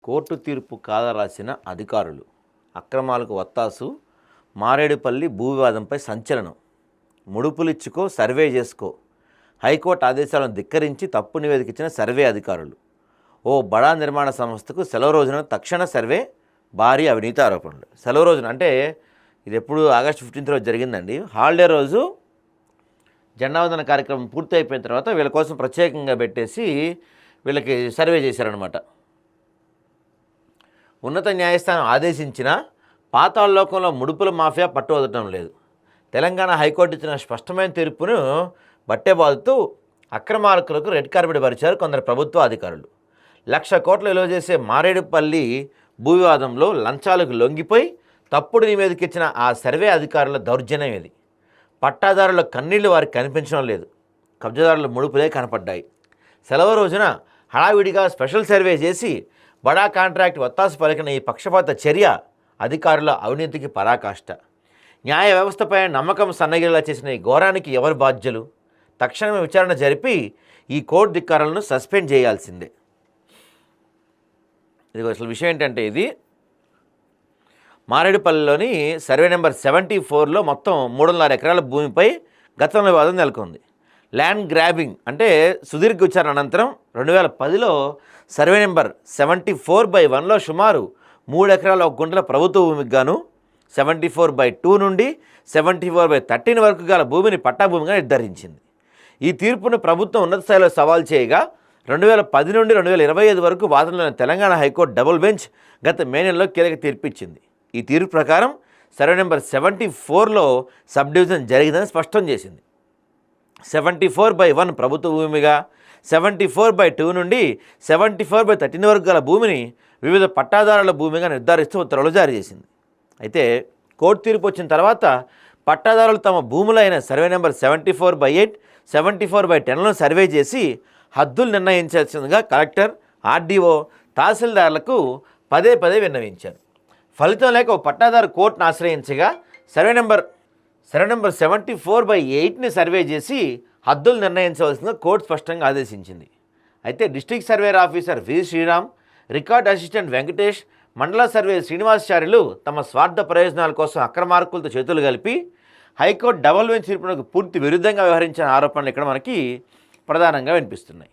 Court తీర్పు కాదరాసిన అధికారులు అక్రమాలకు వత్తాసు మారేడుపల్లి భూ వివాదంపై సంచలనం ముడుపులిచ్చుకో సర్వే చేసుకో హైకోర్టు ఆదేశాలను ధిక్కరించి తప్పు నివేదిక ఇచ్చిన సర్వే అధికారులు ఓ బడా నిర్మాణ సంస్థకు సెలవు రోజున తక్షణ సర్వే భారీ అవినీతి ఆరోపణలు. సెలవు రోజున అంటే ఇది ఎప్పుడు ఆగస్టు 15 రోజు జరిగిందండి. హాలిడే రోజు జెండావందన కార్యక్రమం పూర్తి అయిపోయిన తర్వాత వీళ్ళ కోసం ప్రత్యేకంగా పెట్టేసి వీళ్ళకి సర్వే చేశారనమాట. ఉన్నత న్యాయస్థానం ఆదేశించిన పాతాళలోకంలో ముడుపుల మాఫియా పట్టు వదలటం లేదు. తెలంగాణ హైకోర్టు ఇచ్చిన స్పష్టమైన తీర్పును బట్టెబాదుతూ అక్రమార్కులకు రెడ్ కార్పెట్ పరిచారు కొందరు ప్రభుత్వ అధికారులు. 1,00,000 కోట్లు విలువ చేసే మారేడుపల్లి భూ వివాదంలో లంచాలకు లొంగిపోయి తప్పుడు నివేదిక ఇచ్చిన ఆ సర్వే అధికారుల దౌర్జన్యం ఇది. పట్టాదారుల కన్నీళ్లు వారికి కనిపించడం లేదు. కబ్జాదారుల ముడుపులే కనపడ్డాయి. సెలవు రోజున హడావిడిగా స్పెషల్ సర్వే చేసి బడా కాంట్రాక్ట్ వత్తాసు పలికిన ఈ పక్షపాత చర్య అధికారుల అవినీతికి పరాకాష్ట. న్యాయ వ్యవస్థపై నమ్మకం సన్నగిలేలా చేసిన ఈ ఘోరానికి ఎవరు బాధ్యులు? తక్షణమే విచారణ జరిపి ఈ కోర్టు ధిక్కారాలను సస్పెండ్ చేయాల్సిందే. ఇది అసలు విషయం ఏంటంటే, ఇది మారేడుపల్లిలోని సర్వే నెంబర్ 74లో మొత్తం 3.5 ఎకరాల భూమిపై గతంలో వివాదం నెలకొంది. ల్యాండ్ గ్రాబింగ్ అంటే సుదీర్ఘ విచారణ అనంతరం 2010లో సర్వే నెంబర్ 74/1లో సుమారు 3 ఎకరాల 1 గుంటల ప్రభుత్వ భూమికి గాను 74/2 నుండి 74/13 వరకు గల భూమిని పట్టాభూమిగా నిర్ధారించింది. ఈ తీర్పును ప్రభుత్వం ఉన్నత స్థాయిలో సవాల్ చేయగా 2010 నుండి 2025 వరకు వాదనలైన తెలంగాణ హైకోర్టు డబుల్ బెంచ్ గత మే నెలలో కీలక తీర్పు ఇచ్చింది. ఈ తీర్పు ప్రకారం సర్వే నెంబర్ 74లో సబ్ డివిజన్ జరిగిందని స్పష్టం చేసింది. 74/1 ప్రభుత్వ భూమిగా, 74/2 నుండి 74/13 వరకు గల భూమిని వివిధ పట్టాదారుల భూమిగా నిర్ధారిస్తూ ఉత్తర్వులు జారీ చేసింది. అయితే కోర్టు తీర్పు వచ్చిన తర్వాత పట్టాదారులు తమ భూములైన సర్వే నెంబర్ 74/8, 74/10లను సర్వే చేసి హద్దులు నిర్ణయించాల్సిందిగా కలెక్టర్, ఆర్డీఓ, తహసీల్దార్లకు పదే విన్నవించారు. ఫలితం లేక ఓ పట్టాదారు కోర్టును ఆశ్రయించగా సర్వే నెంబర్ 74/8ని సర్వే చేసి హద్దులు నిర్ణయించవలసిందిగా కోర్టు స్పష్టంగా ఆదేశించింది. అయితే డిస్ట్రిక్ట్ సర్వేర్ ఆఫీసర్ వి శ్రీరామ్, రికార్డ్ అసిస్టెంట్ వెంకటేష్, మండల సర్వే శ్రీనివాసాచార్యులు తమ స్వార్థ ప్రయోజనాల కోసం అక్రమార్కులతో చేతులు కలిపి హైకోర్టు డబుల్ బెంచ్ తీర్పునకు పూర్తి విరుద్ధంగా వ్యవహరించిన ఆరోపణలు ఇక్కడ మనకి ప్రధానంగా వినిపిస్తున్నాయి.